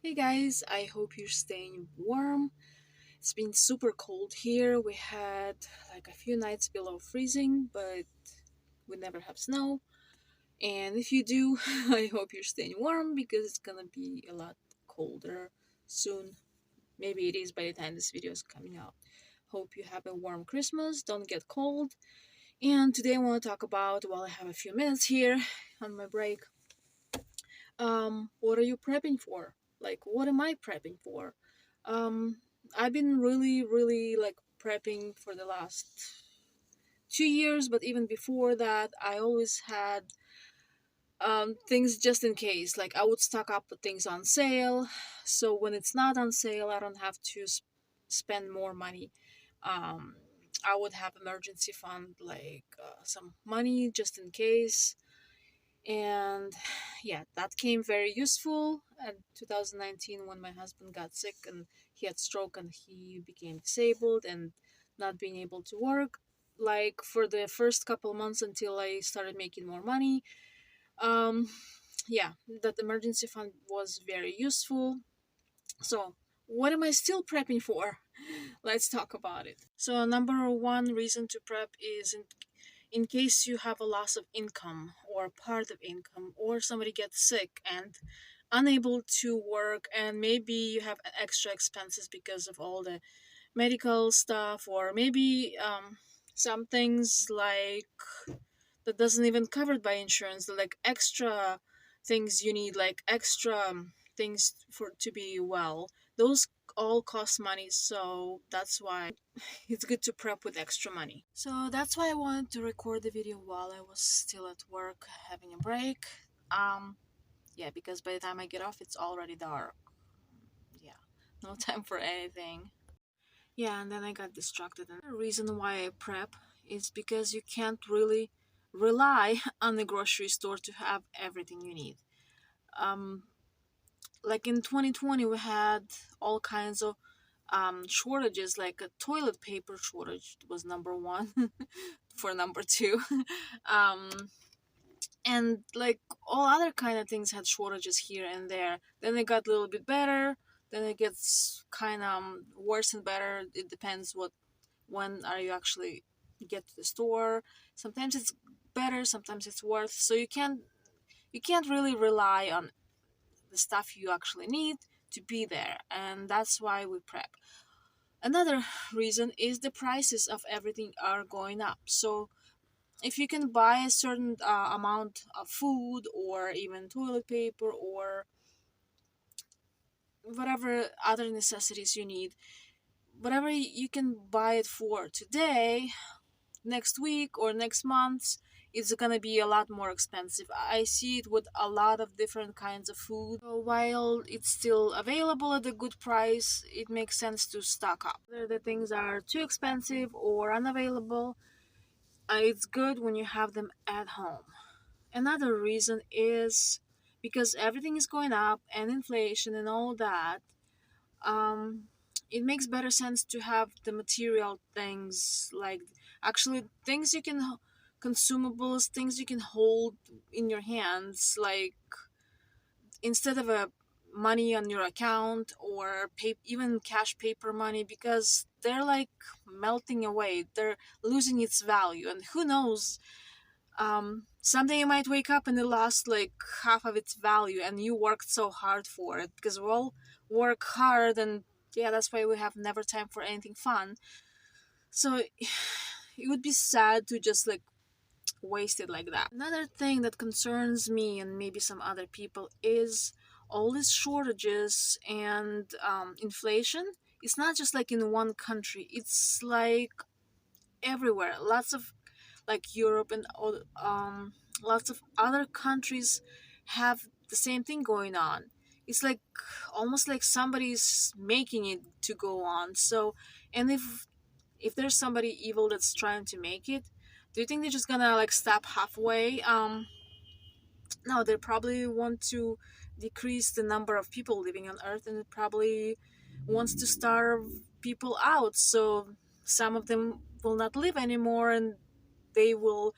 Hey guys, I hope you're staying warm. It's been super cold here. We had like a few nights below freezing, but we never have snow. And if you do, I hope you're staying warm because it's gonna be a lot colder soon. Maybe it is by the time this video is coming out. Hope you have a warm Christmas, don't get cold. And today I want to talk about, while I have a few minutes here on my break, what are you prepping for? Like, what am I prepping for? Um, I've been really like prepping for the last 2 years, but even before that, I always had things just in case. Like, I would stock up with things on sale, so when it's not on sale, I don't have to spend more money. Um, I would have emergency fund, like some money just in case. And yeah, that came very useful in 2019 when my husband got sick and he had stroke and he became disabled and not being able to work. Like for the first couple months until I started making more money, um yeah, that emergency fund was very useful. So what am I still prepping for? Let's talk about it. So number one reason to prep is in case you have a loss of income or part of income, or somebody gets sick and unable to work, and maybe you have extra expenses because of all the medical stuff, or maybe some things like that doesn't even covered by insurance, like extra things you need, like extra things for to be well. Those all cost money, so that's why it's good to prep with extra money. So that's why I wanted to record the video while I was still at work having a break. Um, yeah, because by the time I get off, it's already dark. Yeah, no time for anything. Yeah, and then I got distracted. And the reason why I prep is because you can't really rely on the grocery store to have everything you need. Um, like in 2020, we had all kinds of shortages, like a toilet paper shortage was number one for number two. um, and like all other kind of things had shortages here and there. Then it got a little bit better, then it gets kind of worse and better. It depends what when are you actually get to the store. Sometimes it's better, sometimes it's worse, so you can't really rely on the stuff you actually need to be there, and that's why we prep. Another reason is the prices of everything are going up. So if you can buy a certain amount of food or even toilet paper or whatever other necessities you need, whatever you can buy it for today, next week or next month, it's gonna be a lot more expensive. I see it with a lot of different kinds of food. So while it's still available at a good price, it makes sense to stock up. Whether the things are too expensive or unavailable, it's good when you have them at home. Another reason is because everything is going up and inflation and all that. Um, it makes better sense to have the material things, like actually things you can consumables, things you can hold in your hands, like instead of a money on your account or even cash paper money, because they're like melting away, they're losing its value, and who knows, someday you might wake up and it lost like half of its value and you worked so hard for it, because we all work hard, and yeah, that's why we have never time for anything fun. So it would be sad to just like waste it like that. Another thing that concerns me and maybe some other people is all these shortages and inflation. It's not just like in one country, it's like everywhere. Lots of like Europe and all, lots of other countries have the same thing going on. It's like almost like somebody's making it to go on. So, and if there's somebody evil that's trying to make it, do you think they're just gonna like stop halfway? No, they probably want to decrease the number of people living on Earth, and it probably wants to starve people out. So some of them will not live anymore, and they will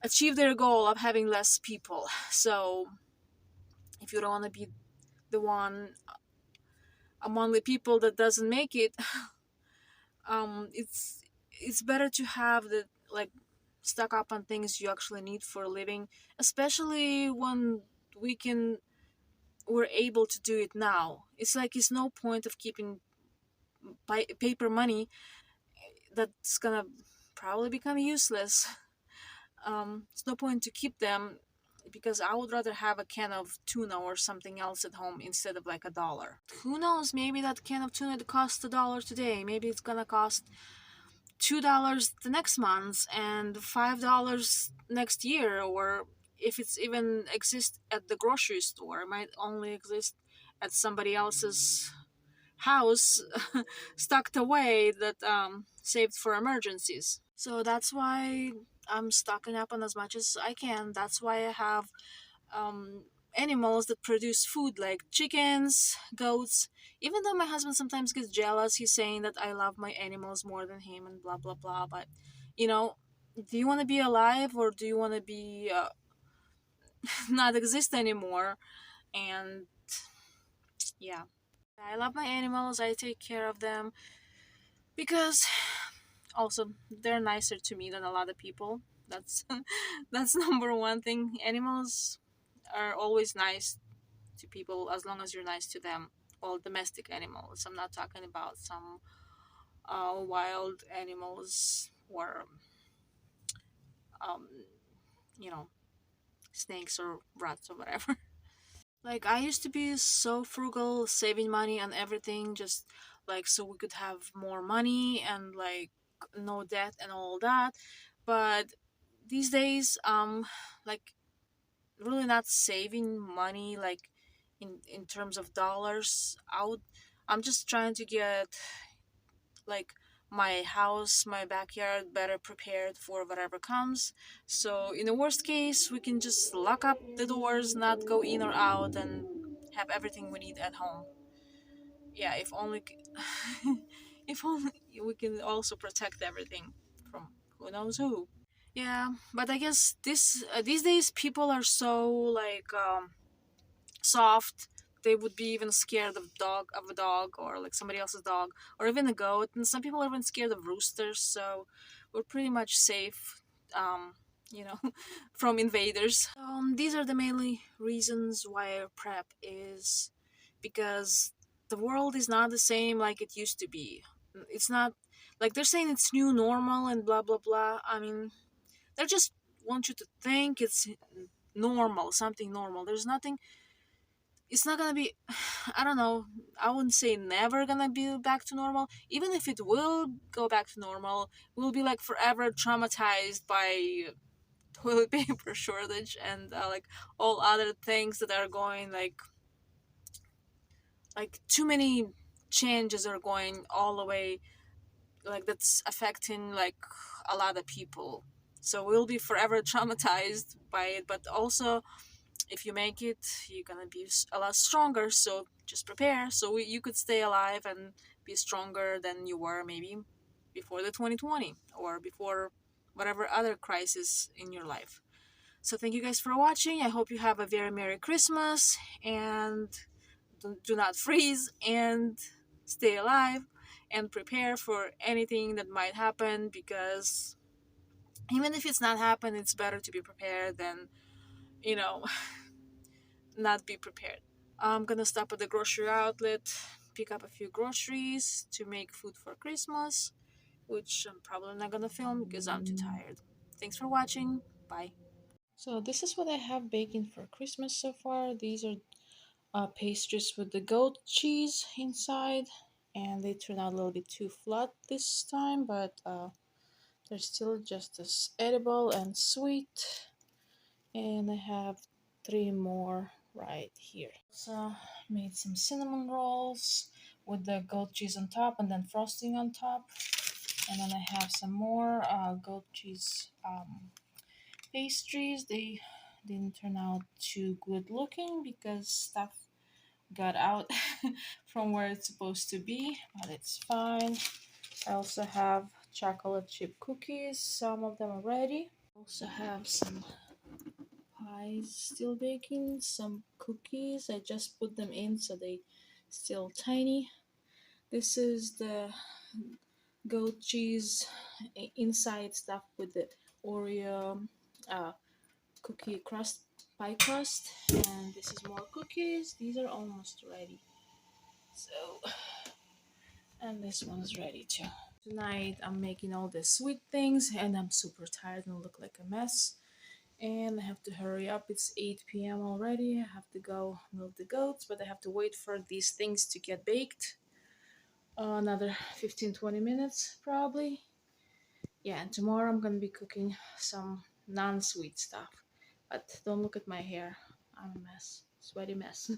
achieve their goal of having less people. So if you don't want to be the one among the people that doesn't make it, it's better to have the, like, stock up on things you actually need for a living, especially when we can we're able to do it now. It's like it's no point of keeping paper money that's gonna probably become useless. It's no point to keep them, because I would rather have a can of tuna or something else at home instead of like $1. Who knows? Maybe that can of tuna that costs $1 today, maybe it's gonna cost $2 the next month and $5 next year, or if it's even exist at the grocery store, it might only exist at somebody else's house, stocked away, that saved for emergencies. So that's why I'm stocking up on as much as I can. That's why I have um, animals that produce food like chickens, goats. Even though my husband sometimes gets jealous, he's saying that I love my animals more than him and blah blah blah. But you know, do you want to be alive, or do you want to be not exist anymore? And yeah, I love my animals. I take care of them because also they're nicer to me than a lot of people. That's that's number one thing. Animals are always nice to people as long as you're nice to them. Well, domestic animals. I'm not talking about some wild animals or um, you know, snakes or rats or whatever. Like I used to be so frugal, saving money on everything, just like so we could have more money and like no debt and all that. But these days, like really not saving money like in terms of dollars. I'm just trying to get like my house, my backyard better prepared for whatever comes. So in the worst case, we can just lock up the doors, not go in or out, and have everything we need at home. Yeah, if only, if only we can also protect everything from who knows who. Yeah, but I guess these days people are so like soft. They would be even scared of a dog or like somebody else's dog or even a goat, and some people are even scared of roosters. So we're pretty much safe, um, you know, from invaders. These are the mainly reasons why prep is because the world is not the same like it used to be. It's not like they're saying it's new normal and blah blah blah. I mean, they just want you to think it's normal, something normal. There's nothing, it's not gonna be, I don't know, I wouldn't say never gonna be back to normal. Even if it will go back to normal, we'll be like forever traumatized by toilet paper shortage and like all other things that are going like too many changes are going all the way, like that's affecting like a lot of people. So we'll be forever traumatized by it, but also if you make it, you're gonna be a lot stronger. So just prepare so you could stay alive and be stronger than you were maybe before the 2020 or before whatever other crisis in your life. So thank you guys for watching. I hope you have a very Merry Christmas and do not freeze and stay alive and prepare for anything that might happen, because even if it's not happen, it's better to be prepared than, you know, not be prepared. I'm gonna stop at the grocery outlet, pick up a few groceries to make food for Christmas, which I'm probably not gonna film because I'm too tired. Thanks for watching. Bye. So this is what I have baking for Christmas so far. These are pastries with the goat cheese inside, and they turn out a little bit too flat this time, but they're still just as edible and sweet. And I have three more right here. So made some cinnamon rolls with the goat cheese on top and then frosting on top. And then I have some more goat cheese pastries. They didn't turn out too good looking because stuff got out from where it's supposed to be, but it's fine. I also have chocolate chip cookies, some of them are ready. Also have some pies still baking, some cookies. I just put them in so they still tiny. This is the goat cheese inside stuff with the Oreo uh, cookie crust, pie crust, and this is more cookies. These are almost ready. So, and this one's ready too. Tonight I'm making all the sweet things and I'm super tired and look like a mess. And I have to hurry up. It's 8 p.m. already. I have to go milk the goats, but I have to wait for these things to get baked. Another 15-20 minutes probably. Yeah, and tomorrow I'm gonna be cooking some non-sweet stuff. But don't look at my hair. I'm a mess. Sweaty mess.